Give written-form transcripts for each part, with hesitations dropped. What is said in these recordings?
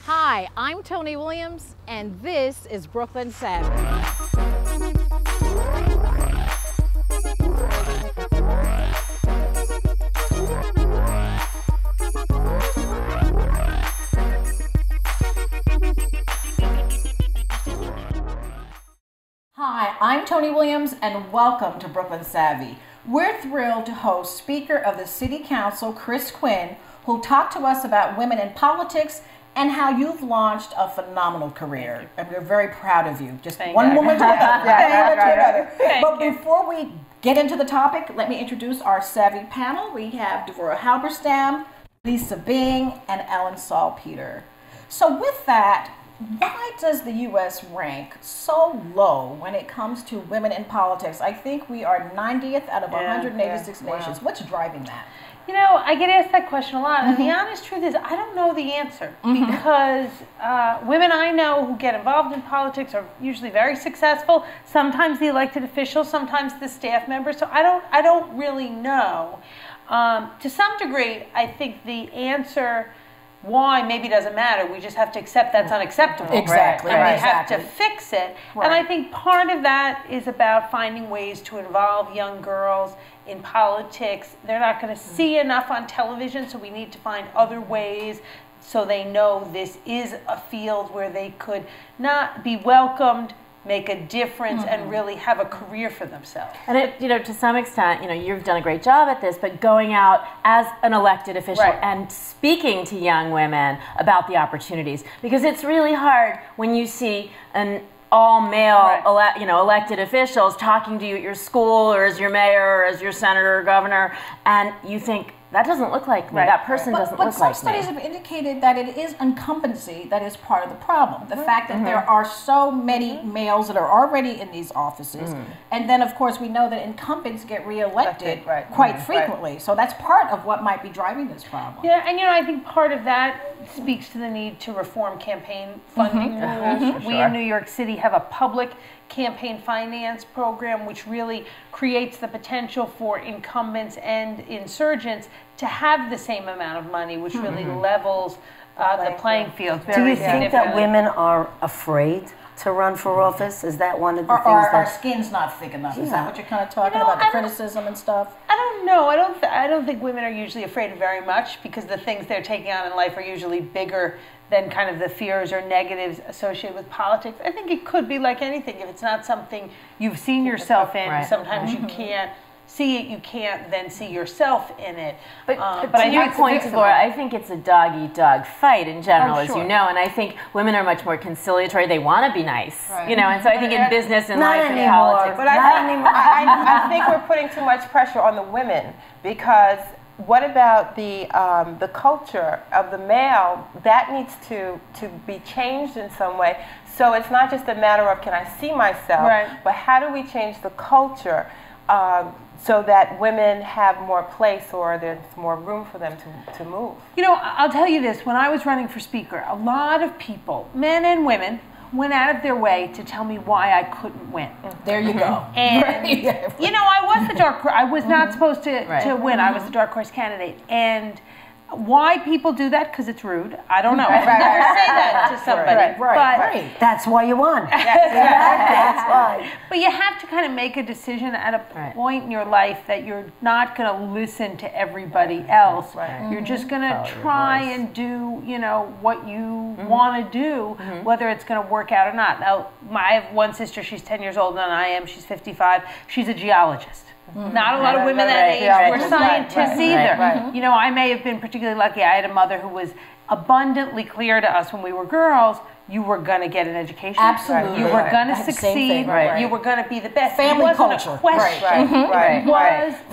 Hi, I'm Tony Williams, and this is Brooklyn Savvy. Hi, I'm Tony Williams, and welcome to Brooklyn Savvy. We're thrilled to host Speaker of the City Council, Chris Quinn, who'll talk to us about women in politics and how you've launched a phenomenal career. And we're very proud of you. Just one woman to another. But before we get into the topic, let me introduce our Savvy panel. We have Devorah Halberstam, Lisa Bing, and Ellen Salpeter. So with that, why does the U.S. rank so low when it comes to women in politics? I think we are 90th out of 186 nations. Wow. What's driving that? You know, I get asked that question a lot, and the honest truth is I don't know the answer, because women I know who get involved in politics are usually very successful, sometimes the elected officials, sometimes the staff members, so I don't really know. To some degree, I think the answer why maybe doesn't matter. We just have to accept that's unacceptable. Exactly. And we have to fix it. Right. And I think part of that is about finding ways to involve young girls in politics. They're not going to see enough on television, so we need to find other ways so they know this is a field where they could not be welcomed, make a difference, and really have a career for themselves. And it, you know, to some extent, you know, you've done a great job at this, but going out as an elected official and speaking to young women about the opportunities, because it's really hard when you see an all-male, elected officials talking to you at your school, or as your mayor, or as your senator or governor, and you think, that doesn't look like me. That person doesn't look like me. But some studies have indicated that it is incumbency that is part of the problem. The fact that there are so many males that are already in these offices, and then of course we know that incumbents get reelected quite frequently. So that's part of what might be driving this problem. Yeah, and you know, I think part of that speaks to the need to reform campaign funding rules. We in New York City have a public campaign finance program which really creates the potential for incumbents and insurgents to have the same amount of money, which really levels the playing field. Do you think that women are afraid to run for office? Is that one of the things that our skin's not thick enough? Is that what you're kind of talking about, the criticism and stuff? I don't know. I don't think women are usually afraid of very much, because the things they're taking on in life are usually bigger than kind of the fears or negatives associated with politics. I think it could be like anything. If it's not something you've seen yourself in, sometimes you can't see it, you can't then see yourself in it. But to your point, Devorah, I think it's a dog-eat-dog fight in general, as you know, and I think women are much more conciliatory. They want to be nice, you know, and so I think in business and life and politics. But I think we're putting too much pressure on the women, because what about the culture of the male? That needs to be changed in some way. So it's not just a matter of can I see myself, but how do we change the culture so that women have more place, or there's more room for them to move? You know, I'll tell you this, when I was running for speaker, a lot of people, men and women, went out of their way to tell me why I couldn't win. There you go. And you know, I was the dark horse. I was not supposed to win. I was the dark horse candidate. And why people do that? Because it's rude. I don't know. I would never say that to somebody. But that's why you won. That's why. But you have to kind of make a decision at a point in your life that you're not going to listen to everybody else. You're just going to try and do, you know, what you want to do, whether it's going to work out or not. Now, I have one sister. She's 10 years older than I am. She's 55. She's a geologist. Not a lot of women that age were scientists either. You know, I may have been particularly lucky. I had a mother who was abundantly clear to us when we were girls, you were going to get an education. Absolutely. You were going to succeed. You were going to be the best. Family culture. A question.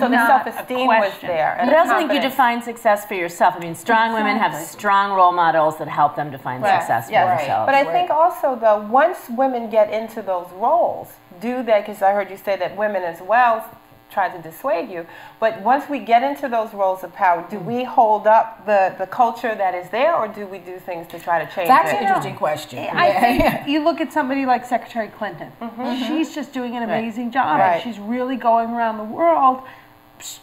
So the self-esteem was there. But I also think you define success for yourself. I mean, strong women have strong role models that help them define success for themselves. But I think also, though, once women get into those roles, do they, because I heard you say that women as well try to dissuade you, but once we get into those roles of power, do we hold up the culture that is there, or do we do things to try to change it? That's an interesting question. I think you look at somebody like Secretary Clinton. She's just doing an amazing job. She's really going around the world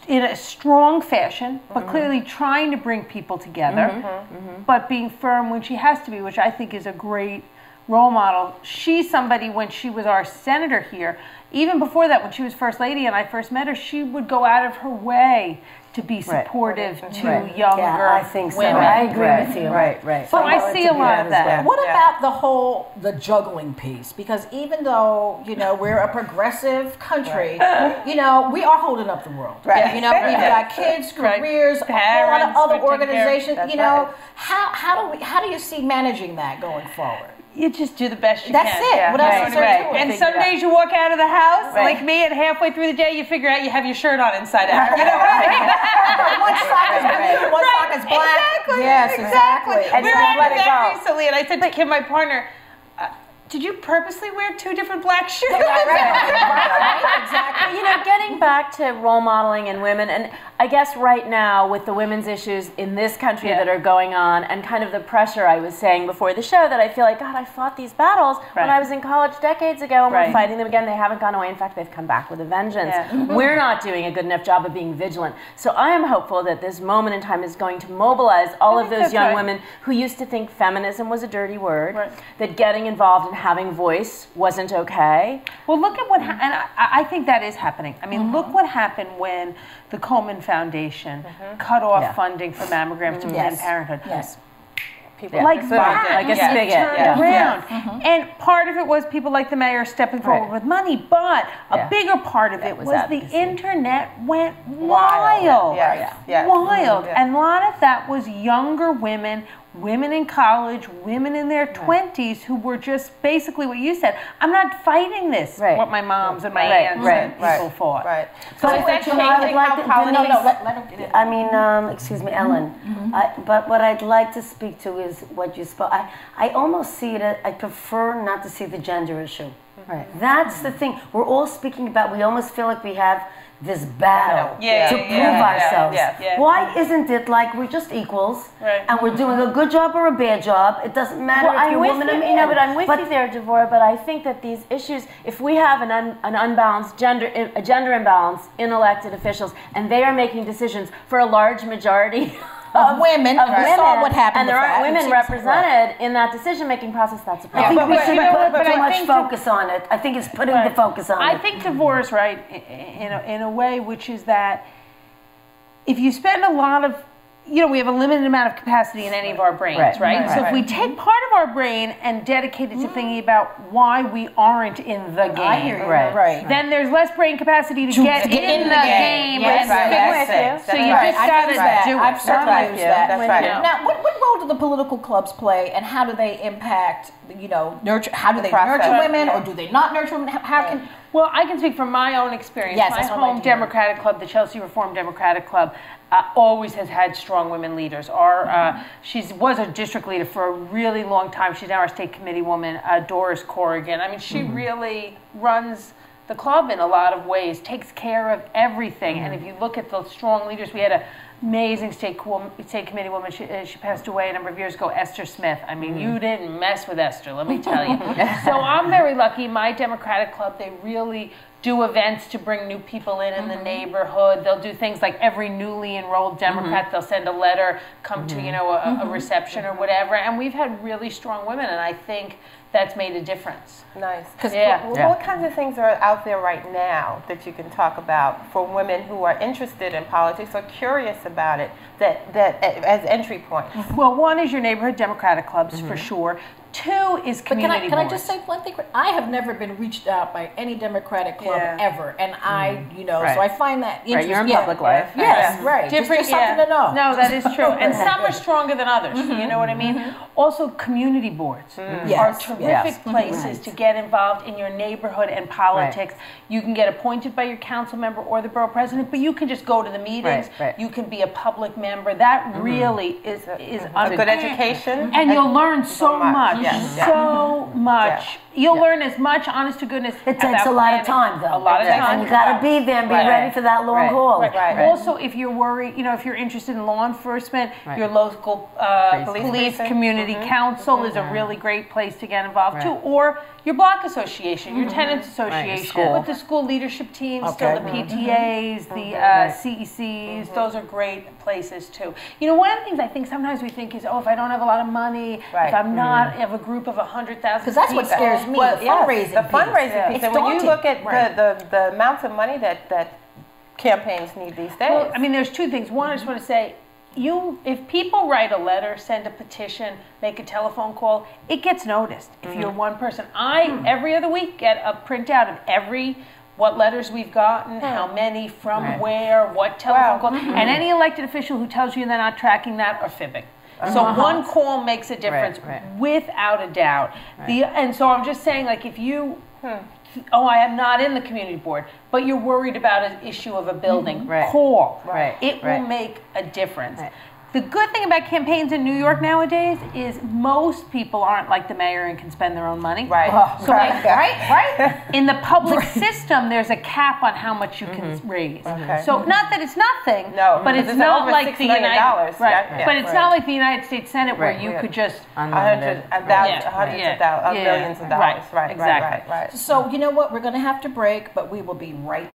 in a strong fashion, but clearly trying to bring people together, but being firm when she has to be, which I think is a great role model. She's somebody, when she was our senator here, even before that, when she was First Lady and I first met her, she would go out of her way to be supportive to younger I think so. women. I agree with you. Right. So I see a lot of that. What about the juggling piece? Because even though, we're a progressive country, we are holding up the world. Right. We've got kids, careers, a whole lot of other organizations. How do you see managing that going forward? You just do the best you That's can. it. Yeah. What else is there to it? And some days you walk out of the house, like me, and halfway through the day you figure out you have your shirt on inside out. You know what I mean? One sock is blue, one sock is black. Exactly. Yes, exactly. We were at an event recently, and I said to Kim, my partner, did you purposely wear 2 different black shoes? Right, exactly. Getting back to role modeling in women, and I guess right now with the women's issues in this country that are going on, and kind of the pressure I was saying before the show, that I feel like, God, I fought these battles when I was in college decades ago, and we're fighting them again. They haven't gone away. In fact, they've come back with a vengeance. We're not doing a good enough job of being vigilant. So I am hopeful that this moment in time is going to mobilize all of those young women who used to think feminism was a dirty word, that getting involved and having voice wasn't okay. Well, look at what and I think that is happening. I mean, look what happened when the Komen Foundation cut off funding for mammograms to Planned Parenthood. Yes. People like that, like a spigot. Turned around. And part of it was people like the mayor stepping forward with money, but a bigger part of it was the internet went wild. Wild. And a lot of that was younger women in college, women in their 20s who were just basically what you said. I'm not fighting this, what my moms and my aunts and people fought. Right. So is that changing how politics? Let him get it. Excuse me, Ellen. But what I'd like to speak to is what you spoke. I almost see it. I prefer not to see the gender issue. Right. That's the thing. We're all speaking about. We almost feel like we have this battle to prove ourselves. Why isn't it like we're just equals and we're doing a good job or a bad job? It doesn't matter if you're a woman or man. But I'm with you there, Devorah. But I think that these issues, if we have an unbalanced gender imbalance in elected officials, and they are making decisions for a large majority of women, we saw what happened, and there aren't women represented in that decision-making process, that's a problem. I think we shouldn't put too much focus on it. I think it's putting the focus on it. I think Devorah's right in a way, which is that if you spend a lot of, we have a limited amount of capacity in any of our brains, right? So if we take part of our brain and dedicate it to thinking about why we aren't in the game, I hear you. then there's less brain capacity to get in the game. Yes, so you just got to do it. I've certainly used that. That's right. Now, what role do the political clubs play, and how do they impact, nurture? How do they nurture women, or do they not nurture women? How can? Well, I can speak from my own experience. Yes, my home Democratic Club, the Chelsea Reform Democratic Club, always has had strong women leaders. She was a district leader for a really long time. She's now our state committee woman, Doris Corrigan. I mean, she really runs the club in a lot of ways, takes care of everything. And if you look at the strong leaders, we had an amazing state committee woman. She passed away a number of years ago, Esther Smith. I mean, you didn't mess with Esther, let me tell you. So I'm very lucky. My Democratic Club, they really do events to bring new people in the neighborhood. They'll do things like every newly enrolled Democrat, they'll send a letter, come to, a reception or whatever. And we've had really strong women, and I think that's made a difference. Nice. What kinds of things are out there right now that you can talk about for women who are interested in politics or curious about it, that as entry points? Well, one is your neighborhood Democratic clubs, for sure. Two is community Can I just say one thing? I have never been reached out by any Democratic club ever, and so I find that interesting. You're in public life. Yes, right. Different, just something to know. No, that is true. And some are stronger than others. You know what I mean? Also, community boards are terrific places to get involved in your neighborhood and politics. You can get appointed by your council member or the borough president, but you can just go to the meetings. You can be a public member. That really is a good education, and you'll learn so much. so much. You'll learn as much, honest to goodness. It takes a lot of time, though. A lot of time. And you got to be there and be ready for that long haul. Also, if you're worried, if you're interested in law enforcement, your local police community council is a really great place to get involved too, or your block association, your tenants association, with the school leadership teams, still the PTAs, the CECs. Those are great places too. One of the things I think sometimes we think is, if I don't have a lot of money, if I'm not have a group of 100,000 because that's what scares me. The fundraising piece. And when you look at the amounts of money that campaigns need these days. Well, I mean, there's two things. One, I just want to say, if people write a letter, send a petition, make a telephone call, it gets noticed. If you're one person, I every other week get a printout of what letters we've gotten, how many, from where, what telephone call, and any elected official who tells you they're not tracking that are fibbing. So one call makes a difference, without a doubt. And so I'm just saying, like, if you, I am not in the community board, but you're worried about an issue of a building, call. It will make a difference. The good thing about campaigns in New York nowadays is most people aren't like the mayor and can spend their own money. In the public system, there's a cap on how much you can raise. So not that it's nothing, but it's not like the United but it's not like the United States Senate where you could just hundreds of millions of dollars. So you know what? We're going to have to break, but we will be right